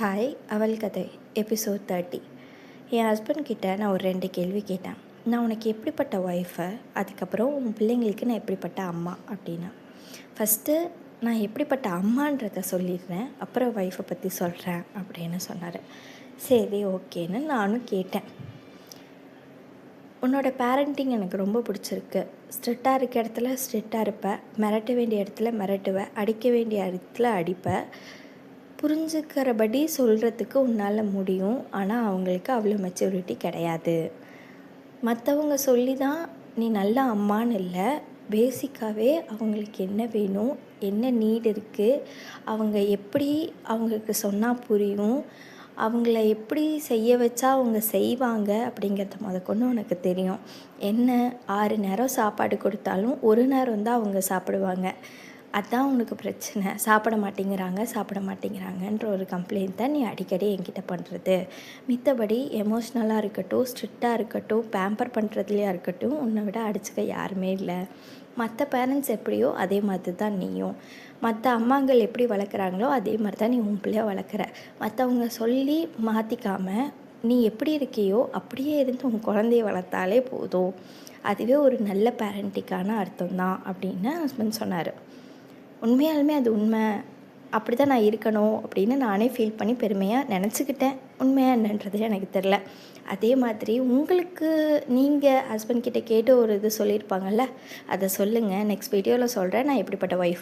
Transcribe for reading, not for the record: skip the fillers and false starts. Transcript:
Hi அவள் கதை episode 30. என் husband கிட்ட நான் ஒரு 2 கேள்வி கேட்டேன். நான் உனக்கு எப்படிப்பட்ட ஒய்ஃபை, அதுக்கப்புறம் உன் பிள்ளைங்களுக்கு நான் எப்படிப்பட்ட அம்மா அப்படின்னா. ஃபஸ்ட்டு நான் எப்படிப்பட்ட அம்மான்றதை சொல்லிடுறேன், அப்புறம் ஒய்ஃபை பற்றி சொல்கிறேன் அப்படின்னு சொன்னார். சரி ஓகேன்னு நானும் கேட்டேன். உன்னோட பேரண்டிங் எனக்கு ரொம்ப பிடிச்சிருக்கு. ஸ்ட்ரிக்டாக இருக்க இடத்துல ஸ்ட்ரிக்டாக இருப்பேன், மிரட்ட வேண்டிய இடத்துல மிரட்டுவேன், அடிக்க வேண்டிய இடத்துல அடிப்பேன். புரிஞ்சுக்கிறபடி சொல்கிறதுக்கு உன்னால் முடியும், ஆனால் அவங்களுக்கு அவ்வளோ மெச்சூரிட்டி கிடையாது. மற்றவங்க சொல்லி தான் நீ நல்ல அம்மான்னு இல்லை, பேசிக்காகவே அவங்களுக்கு என்ன வேணும், என்ன நீட் இருக்குது, அவங்க எப்படி அவங்களுக்கு சொன்னால் புரியும், அவங்கள எப்படி செய்ய வச்சா அவங்க செய்வாங்க அப்படிங்கிறத முதற்கொண்டு உனக்கு தெரியும். என்ன 6 நேரம் சாப்பாடு கொடுத்தாலும் ஒரு நேரம் தான் அவங்க சாப்பிடுவாங்க. அதுதான் உனக்கு பிரச்சனை. சாப்பிட மாட்டேங்கிறாங்கன்ற ஒரு கம்ப்ளைண்ட் தான் நீ அடிக்கடி என்கிட்ட பண்ணுறது. மித்தபடி எமோஷ்னலாக இருக்கட்டும், ஸ்ட்ரிக்டாக இருக்கட்டும், பேம்பர் பண்ணுறதுலையாக இருக்கட்டும், உன்னை விட அடிச்சுக்க யாருமே இல்லை. மற்ற பேரண்ட்ஸ் எப்படியோ அதே மாதிரி தான் நீயும். மற்ற அம்மாங்கள் எப்படி வளர்க்குறாங்களோ அதே மாதிரி தான் நீ உன் பிள்ளைய வளர்க்குற. மற்றவங்க சொல்லி மாற்றிக்காமல் நீ எப்படி இருக்கியோ அப்படியே இருந்து உன் குழந்தைய வளர்த்தாலே போதும். அதுவே ஒரு நல்ல பேரண்டிங்கான அர்த்தம் தான் அப்படின்னு ஹஸ்பண்ட் சொன்னார். உண்மையாலுமே அது உண்மை, அப்படி தான் நான் இருக்கணும் அப்படின்னு நானே ஃபீல் பண்ணி பெருமையாக நினச்சிக்கிட்டேன். உண்மையாக என்னன்றது எனக்கு தெரில. அதே மாதிரி உங்களுக்கு நீங்கள் ஹஸ்பண்ட் கிட்டே கேட்டு ஒரு இது சொல்லியிருப்பாங்கள்ல, அதை சொல்லுங்கள். நெக்ஸ்ட் வீடியோவில் சொல்கிறேன் நான் எப்படிப்பட்ட ஒய்ஃப்